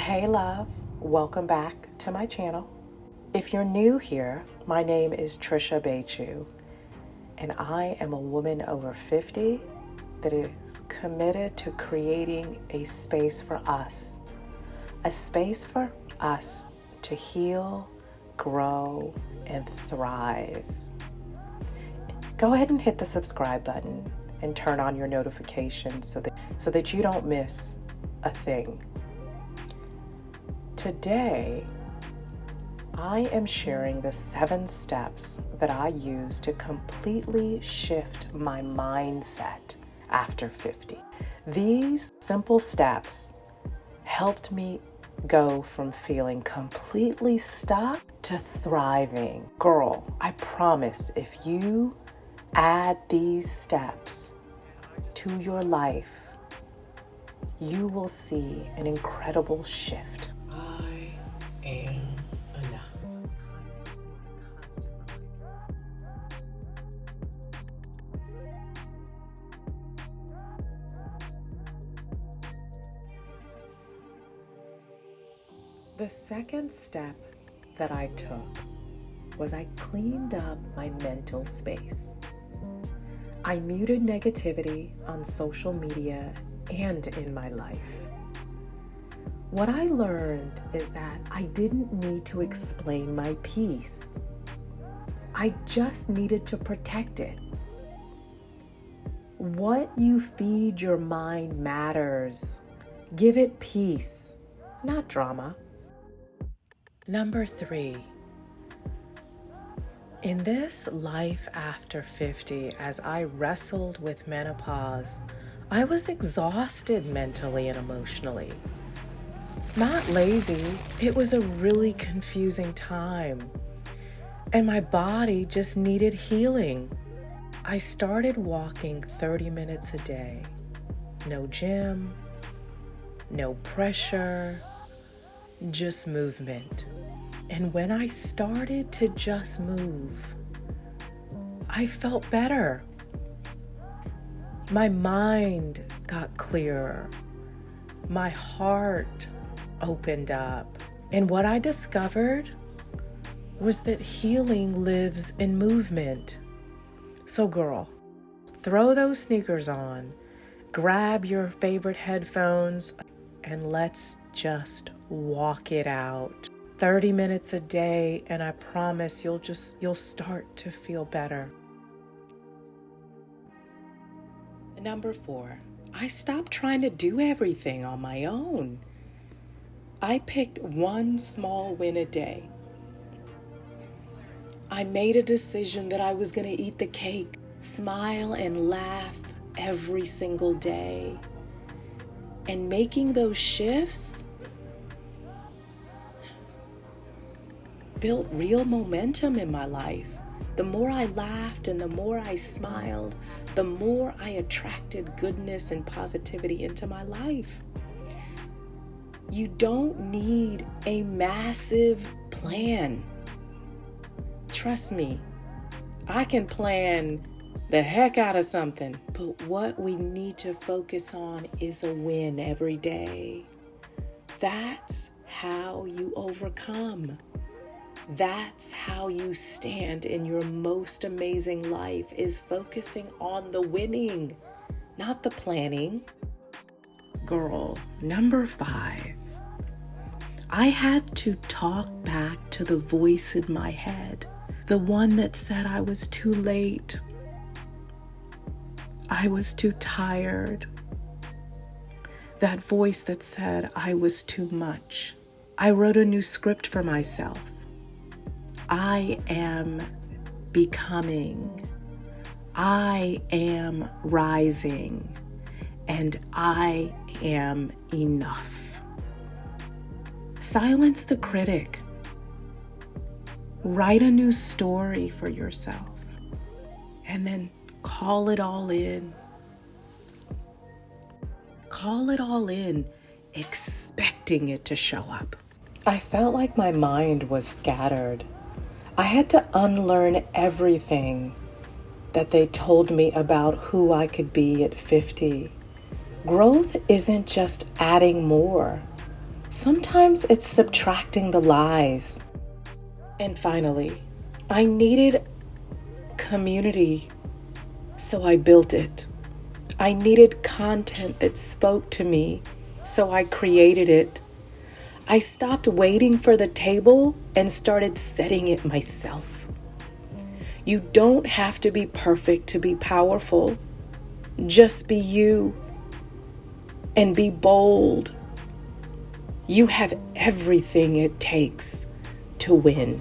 Hey love, welcome back to my channel. If you're new here, my name is Trisha Bechu, and I am a woman over 50 that is committed to creating a space for us to heal, grow, and thrive. Go ahead and hit the subscribe button and turn on your notifications so that you don't miss a thing. Today, I am sharing the 7 steps that I use to completely shift my mindset after 50. These simple steps helped me go from feeling completely stuck to thriving. Girl, I promise if you add these steps to your life, you will see an incredible shift. I am enough. The second step that I took was I cleaned up my mental space. I muted negativity on social media and in my life. What I learned is that I didn't need to explain my peace. I just needed to protect it. What you feed your mind matters. Give it peace, not drama. Number 3. In this life after 50, as I wrestled with menopause, I was exhausted mentally and emotionally. Not lazy, it was a really confusing time. And my body just needed healing. I started walking 30 minutes a day. No gym, no pressure, just movement. And when I started to just move, I felt better. My mind got clearer. My heart opened up. And what I discovered was that healing lives in movement. So girl, throw those sneakers on, grab your favorite headphones, and let's just walk it out. 30 minutes a day, and I promise you'll start to feel better. Number 4, I stopped trying to do everything on my own. I picked one small win a day. I made a decision that I was going to eat the cake, smile and laugh every single day. And making those shifts built real momentum in my life. The more I laughed and the more I smiled, the more I attracted goodness and positivity into my life. You don't need a massive plan. Trust me, I can plan the heck out of something, but what we need to focus on is a win every day. That's how you overcome. That's how you stand in your most amazing life, is focusing on the winning, not the planning. Girl, number 5. I had to talk back to the voice in my head, the one that said I was too late. I was too tired. That voice that said I was too much. I wrote a new script for myself. I am becoming. I am rising. And I am enough. Silence the critic. Write a new story for yourself. And then call it all in. Call it all in, expecting it to show up. I felt like my mind was scattered. I had to unlearn everything that they told me about who I could be at 50. Growth isn't just adding more. Sometimes it's subtracting the lies. And finally, I needed community, so I built it. I needed content that spoke to me, so I created it. I stopped waiting for the table and started setting it myself. You don't have to be perfect to be powerful. Just be you and be bold. You have everything it takes to win.